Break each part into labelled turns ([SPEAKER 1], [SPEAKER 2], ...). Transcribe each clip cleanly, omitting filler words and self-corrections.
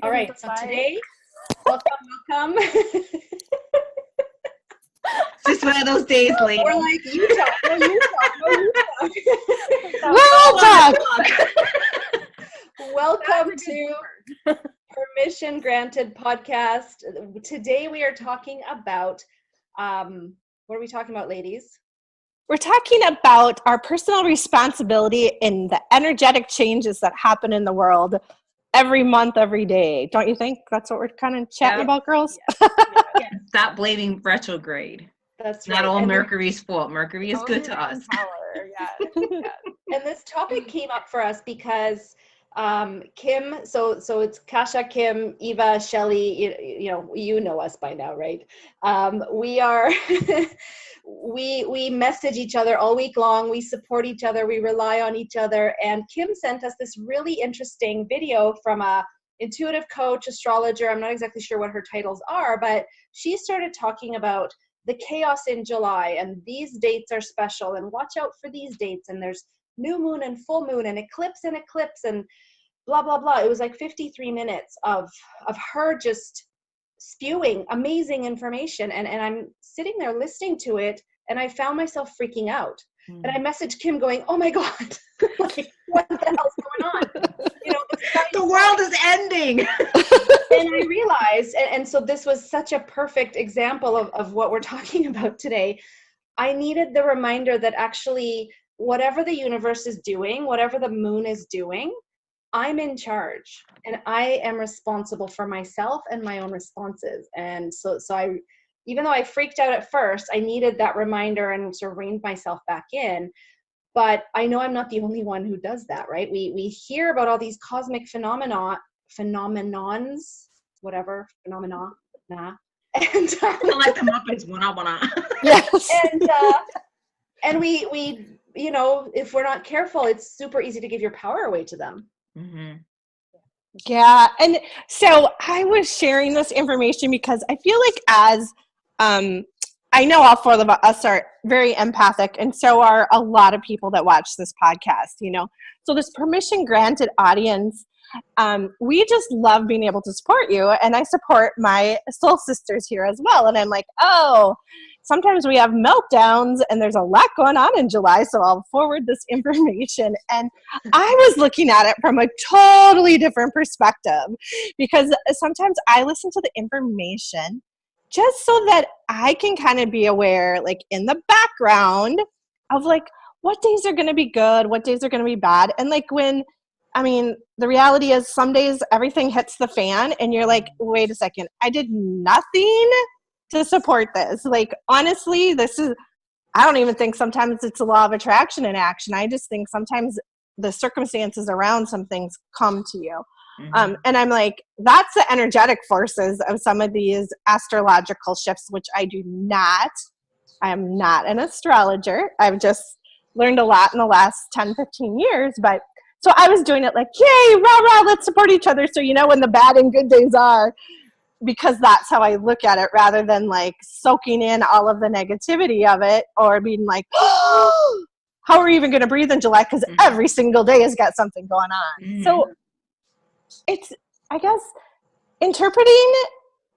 [SPEAKER 1] All right, so today, welcome. It's
[SPEAKER 2] just one of those days, lady.
[SPEAKER 1] We're like, you talk.
[SPEAKER 2] We'll talk.
[SPEAKER 1] Welcome to Permission Granted podcast. Today we are talking about, what are we talking about, ladies?
[SPEAKER 3] We're talking about our personal responsibility in the energetic changes that happen in the world every month, every day. Don't you think that's what we're kind of chatting about, girls?
[SPEAKER 2] Yeah. Stop blaming retrograde.
[SPEAKER 1] That's
[SPEAKER 2] right. Not all Mercury's fault. Mercury is good to us.
[SPEAKER 1] And this topic came up for us because Kim, so it's Kasha, Kim, Eva, Shelly, you know us by now, right? We are we message each other all week long. We support each other. We rely on each other. And Kim sent us this really interesting video from a intuitive coach, astrologer. I'm not exactly sure what her titles are, but she started talking about the chaos in July, and these dates are special, and watch out for these dates, and there's new moon and full moon and eclipse and blah, blah, blah. It was like 53 minutes of her just spewing amazing information. And I'm sitting there listening to it, and I found myself freaking out. And I messaged Kim going, oh my God, like, what the hell's going on?
[SPEAKER 2] The world is ending.
[SPEAKER 1] And I realized, and so this was such a perfect example of what we're talking about today. I needed the reminder that actually, whatever the universe is doing, whatever the moon is doing, I'm in charge, and I am responsible for myself and my own responses. And so I, even though I freaked out at first, I needed that reminder and sort of reined myself back in. But I know I'm not the only one who does that, right? We hear about all these cosmic phenomenons, whatever, phenomena. And
[SPEAKER 2] like them up as one.
[SPEAKER 3] Yes.
[SPEAKER 1] And we if we're not careful, it's super easy to give your power away to them.
[SPEAKER 2] Mm-hmm.
[SPEAKER 3] Yeah. And so I was sharing this information because I feel like as I know all four of us are very empathic, and so are a lot of people that watch this podcast, So this permission granted audience, we just love being able to support you, and I support my soul sisters here as well. And I'm like, sometimes we have meltdowns, and there's a lot going on in July, so I'll forward this information. And I was looking at it from a totally different perspective, because sometimes I listen to the information just so that I can kind of be aware, like in the background of like, what days are going to be good, what days are going to be bad. And like the reality is some days everything hits the fan and you're like, wait a second, I did nothing to support this. Like, honestly, I don't even think sometimes it's a law of attraction in action. I just think sometimes the circumstances around some things come to you. Mm-hmm. And I'm like, that's the energetic forces of some of these astrological shifts, which I am not an astrologer. I've just learned a lot in the last 10, 15 years. But so I was doing it like, yay, rah, rah, let's support each other. So when the bad and good days are, because that's how I look at it, rather than like soaking in all of the negativity of it or being like, oh, how are we even going to breathe in July? Because every single day has got something going on. Mm-hmm. So it's, I guess, interpreting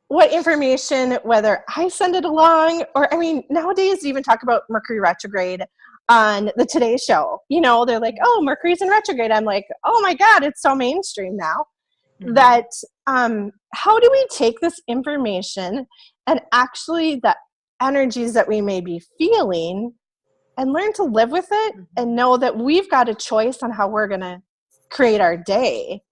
[SPEAKER 3] what information, whether I send it along or, nowadays they even talk about Mercury retrograde on the Today Show. They're like, oh, Mercury's in retrograde. I'm like, oh my God, it's so mainstream now. Mm-hmm. That how do we take this information and actually the energies that we may be feeling and learn to live with it and know that we've got a choice on how we're going to create our day.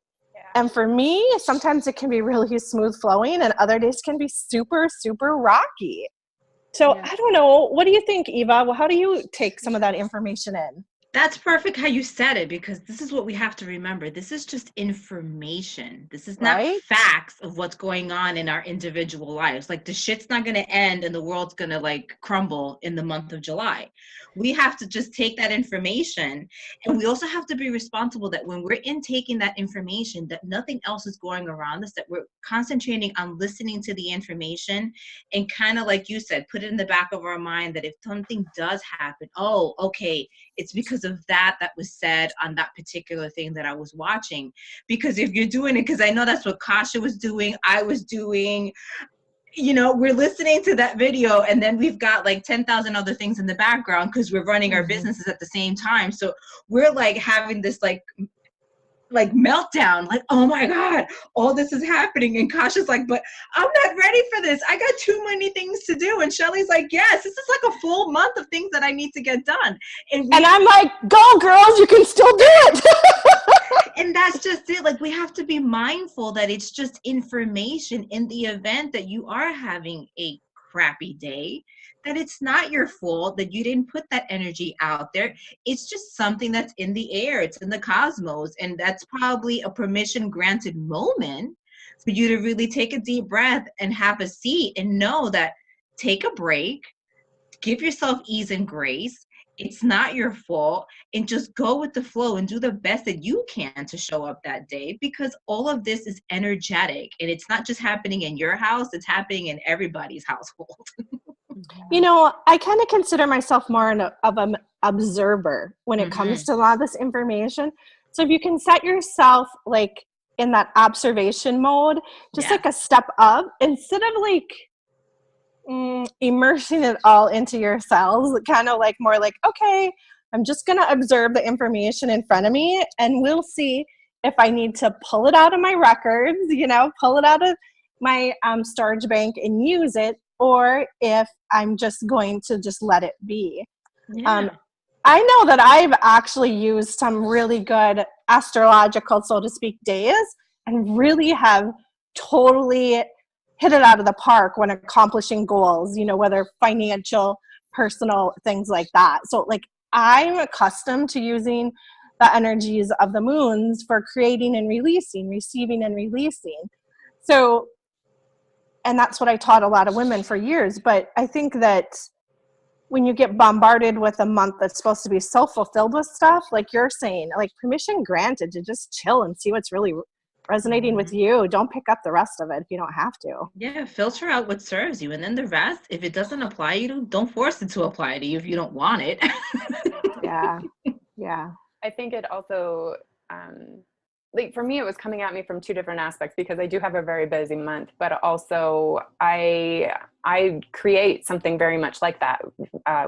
[SPEAKER 3] And for me, sometimes it can be really smooth flowing and other days can be super, super rocky. So I don't know. What do you think, Eva? Well, how do you take some of that information in?
[SPEAKER 2] That's perfect how you said it, because this is what we have to remember. This is just information. This is not facts of what's going on in our individual lives. Like, the shit's not going to end and the world's going to like crumble in the month of July. We have to just take that information, and we also have to be responsible that when we're intaking that information, that nothing else is going around us, that we're concentrating on listening to the information and kind of, like you said, put it in the back of our mind that if something does happen, oh, okay, it's because of that was said on that particular thing that I was watching. Because if you're doing it, because I know that's what Kasha was doing, I was doing, you know, we're listening to that video and then we've got like 10,000 other things in the background because we're running our businesses at the same time. So we're like having this like meltdown, like, oh my God, all this is happening. And Kasha's like, but I'm not ready for this. I got too many things to do. And Shelly's like, yes, this is like a full month of things that I need to get done. And
[SPEAKER 3] I'm like, go girls, you can still do it.
[SPEAKER 2] And that's just it. Like, we have to be mindful that it's just information in the event that you are having a crappy day, that it's not your fault, that you didn't put that energy out there. It's just something that's in the air. It's in the cosmos. And that's probably a permission granted moment for you to really take a deep breath and have a seat and know that take a break, give yourself ease and grace. It's not your fault, and just go with the flow and do the best that you can to show up that day, because all of this is energetic and it's not just happening in your house, it's happening in everybody's household.
[SPEAKER 3] You know, I kind of consider myself more of an observer when it comes to a lot of this information. So if you can set yourself like in that observation mode, just like a step up, instead of like immersing it all into your cells, kind of like more like, okay, I'm just going to observe the information in front of me and we'll see if I need to pull it out of my records, you know, pull it out of my storage bank and use it, or if I'm just going to just let it be. I know that I've actually used some really good astrological, so to speak, days and really have totally hit it out of the park when accomplishing goals, you know, whether financial, personal, things like that. So like I'm accustomed to using the energies of the moons for creating and releasing, receiving and releasing. So, and that's what I taught a lot of women for years. But I think that when you get bombarded with a month that's supposed to be so fulfilled with stuff, like you're saying, like permission granted to just chill and see what's really resonating with you. Don't pick up the rest of it if you don't have to.
[SPEAKER 2] Yeah, filter out what serves you. And then the rest, if it doesn't apply to you, don't force it to apply to you if you don't want it.
[SPEAKER 3] Yeah.
[SPEAKER 4] I think it also, like for me, it was coming at me from two different aspects, because I do have a very busy month, but also I create something very much like that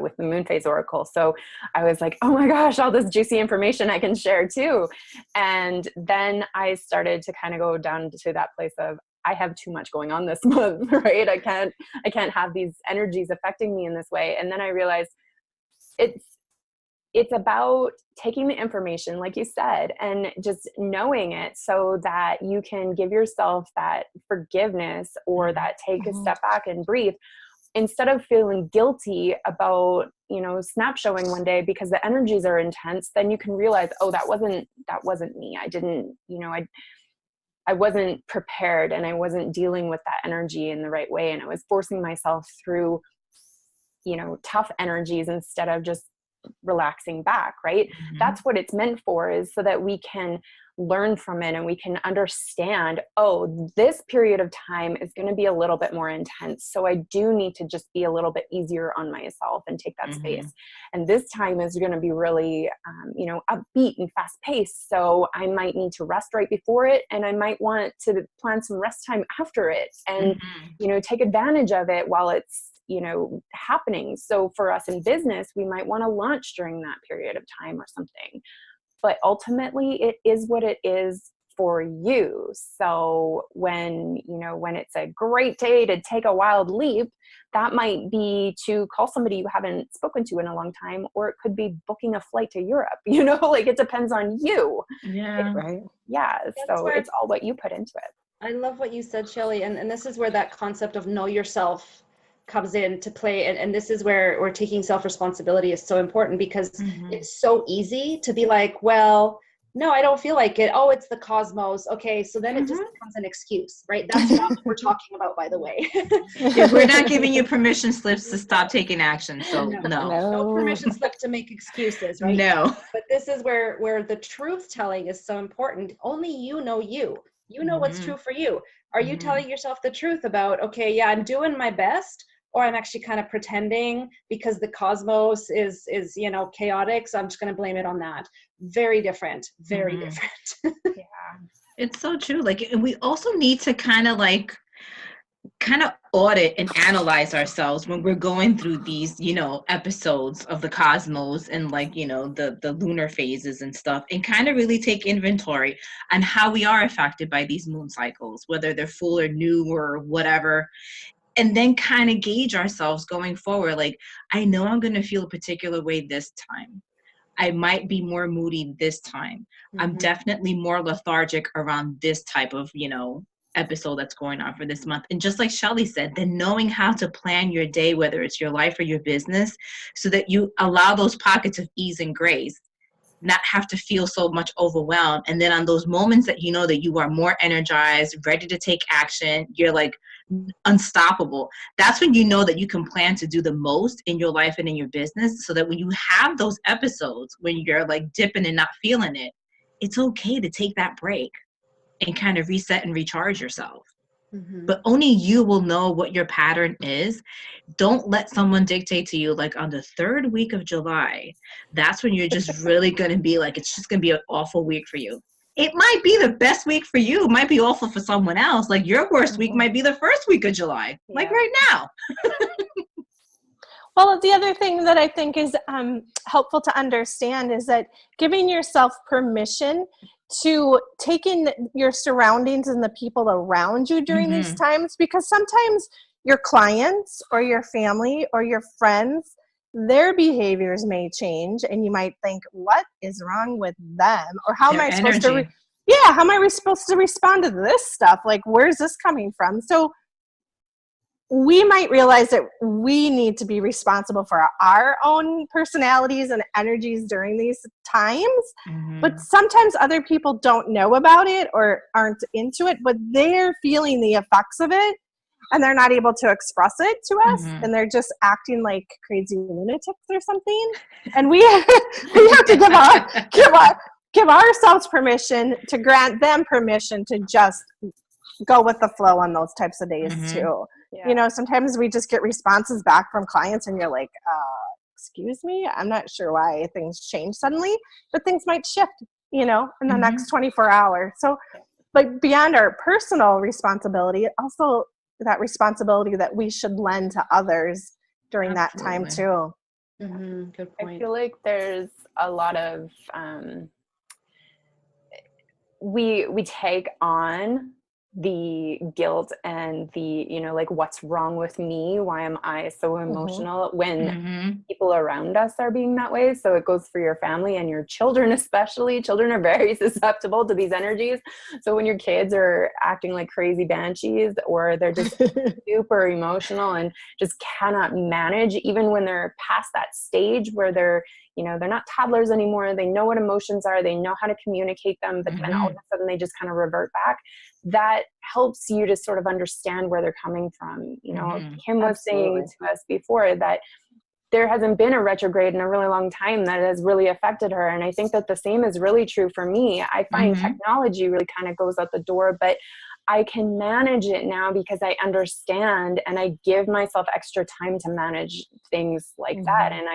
[SPEAKER 4] with the Moon Phase Oracle. So I was like, oh my gosh, all this juicy information I can share too. And then I started to kind of go down to that place of, I have too much going on this month, right? I can't have these energies affecting me in this way. And then I realized it's about taking the information, like you said, and just knowing it so that you can give yourself that forgiveness, or that take a step back and breathe, instead of feeling guilty about, you know, snap showing one day because the energies are intense. Then you can realize, oh, that wasn't me. I didn't, you know, I wasn't prepared and I wasn't dealing with that energy in the right way. And I was forcing myself through, you know, tough energies instead of just relaxing back, right? That's what it's meant for, is so that we can learn from it and we can understand, oh, this period of time is going to be a little bit more intense. So I do need to just be a little bit easier on myself and take that space. And this time is going to be really, you know, upbeat and fast paced. So I might need to rest right before it. And I might want to plan some rest time after it and, you know, take advantage of it while it's, you know, happening. So for us in business, we might want to launch during that period of time or something, but ultimately it is what it is for you. So when, you know, when it's a great day to take a wild leap, that might be to call somebody you haven't spoken to in a long time, or it could be booking a flight to Europe, you know, like it depends on you.
[SPEAKER 3] Right.
[SPEAKER 4] Yeah.
[SPEAKER 1] That's
[SPEAKER 4] So it's all what you put into it.
[SPEAKER 1] I love what you said, Shelley. And this is where that concept of know yourself comes into play. And this is where taking self-responsibility is so important, because it's so easy to be like, well, no, I don't feel like it. Oh, it's the cosmos. Okay. So then it just becomes an excuse, right? That's not what we're talking about, by the way.
[SPEAKER 2] Yeah, we're not giving you permission slips to stop taking action. So
[SPEAKER 1] no permission slip to make excuses, right?
[SPEAKER 2] No.
[SPEAKER 1] But this is where the truth telling is so important. Only you know you. You know what's true for you. Are you telling yourself the truth about, okay, yeah, I'm doing my best, or I'm actually kind of pretending because the cosmos is chaotic, so I'm just going to blame it on that. Very different, very different.
[SPEAKER 4] Yeah.
[SPEAKER 2] It's so true. Like, and we also need to kind of audit and analyze ourselves when we're going through these, episodes of the cosmos and the lunar phases and stuff, and kind of really take inventory on how we are affected by these moon cycles, whether they're full or new or whatever. And then kind of gauge ourselves going forward. Like, I know I'm going to feel a particular way this time. I might be more moody this time. I'm definitely more lethargic around this type of, episode that's going on for this month. And just like Shelly said, then knowing how to plan your day, whether it's your life or your business, so that you allow those pockets of ease and grace, not have to feel so much overwhelmed. And then on those moments that that you are more energized, ready to take action, you're like unstoppable. That's when you know that you can plan to do the most in your life and in your business, so that when you have those episodes when you're like dipping and not feeling it, it's okay to take that break and kind of reset and recharge yourself. But only you will know what your pattern is. Don't let someone dictate to you, like on the 3rd week of July, that's when you're just really going to be like, it's just going to be an awful week for you. It might be the best week for you. It might be awful for someone else. Like your worst week might be the 1st week of July, like right now.
[SPEAKER 3] Well, the other thing that I think is helpful to understand is that giving yourself permission to take in your surroundings and the people around you during these times, because sometimes your clients or your family or your friends, their behaviors may change, and you might think, what is wrong with them? Or how am I supposed to how am I supposed to respond to this stuff? Like, where's this coming from? So we might realize that we need to be responsible for our own personalities and energies during these times. But sometimes other people don't know about it or aren't into it, but they're feeling the effects of it and they're not able to express it to us. And they're just acting like crazy lunatics or something. And we have to give ourselves permission to grant them permission to just go with the flow on those types of days too. Yeah. Sometimes we just get responses back from clients and you're like, excuse me, I'm not sure why things change suddenly, but things might shift, in the next 24 hours. So, but beyond our personal responsibility, also that responsibility that we should lend to others during that time too.
[SPEAKER 1] Good point.
[SPEAKER 4] I feel like there's a lot of, we take on the guilt and the, like, what's wrong with me? Why am I so emotional when people around us are being that way? So it goes for your family and your children, especially. Children are very susceptible to these energies. So when your kids are acting like crazy banshees, or they're just super emotional and just cannot manage, even when they're past that stage where they're not toddlers anymore. They know what emotions are. They know how to communicate them, but then all of a sudden they just kind of revert back. That helps you to sort of understand where they're coming from. Kim was saying to us before that there hasn't been a retrograde in a really long time that has really affected her. And I think that the same is really true for me. I find technology really kind of goes out the door, but I can manage it now because I understand, and I give myself extra time to manage things like that. And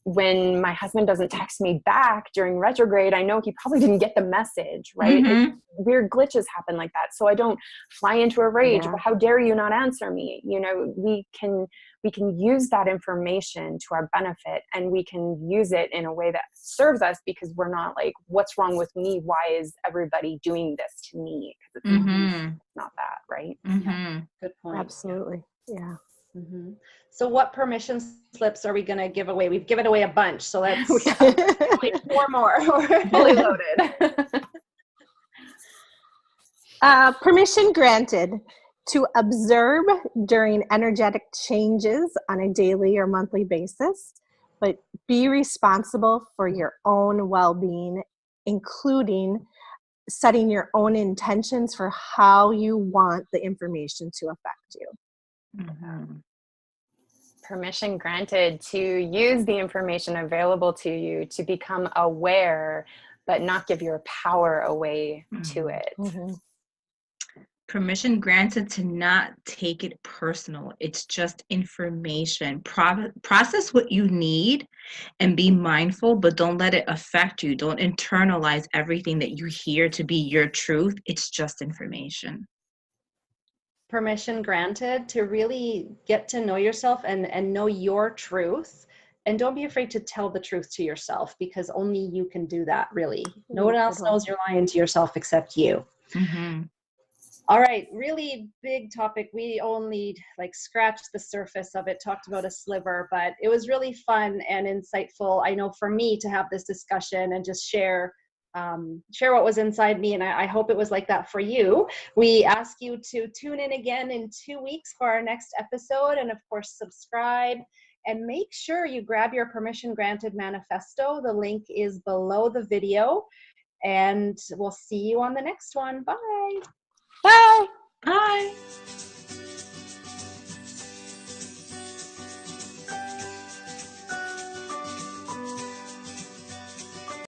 [SPEAKER 4] when my husband doesn't text me back during retrograde, I know he probably didn't get the message, right? Weird glitches happen like that. So I don't fly into a rage, but how dare you not answer me? We can use that information to our benefit, and we can use it in a way that serves us, because we're not like, what's wrong with me? Why is everybody doing this to me? Because it's not that, right?
[SPEAKER 1] Yeah. Good point.
[SPEAKER 3] Absolutely. Yeah.
[SPEAKER 1] So what permission slips are we going to give away? We've given away a bunch, so let's like 4 more. We're fully loaded.
[SPEAKER 3] Permission granted to observe during energetic changes on a daily or monthly basis, but be responsible for your own well-being, including setting your own intentions for how you want the information to affect you.
[SPEAKER 4] Permission granted to use the information available to you to become aware, but not give your power away to it.
[SPEAKER 2] Permission granted to not take it personal. It's just information. Process what you need and be mindful, but don't let it affect you. Don't internalize everything that you hear to be your truth. It's just information.
[SPEAKER 1] Permission granted to really get to know yourself and know your truth. And don't be afraid to tell the truth to yourself, because only you can do that, really. No one else knows you're lying to yourself except you.
[SPEAKER 2] Mm-hmm.
[SPEAKER 1] All right, really big topic. We only like scratched the surface of it, talked about a sliver, but it was really fun and insightful, I know, for me to have this discussion and just share what was inside me. And I hope it was like that for you. We ask you to tune in again in 2 weeks for our next episode. And of course, subscribe and make sure you grab your permission granted manifesto. The link is below the video, and we'll see you on the next one. Bye.
[SPEAKER 3] Bye.
[SPEAKER 2] Bye.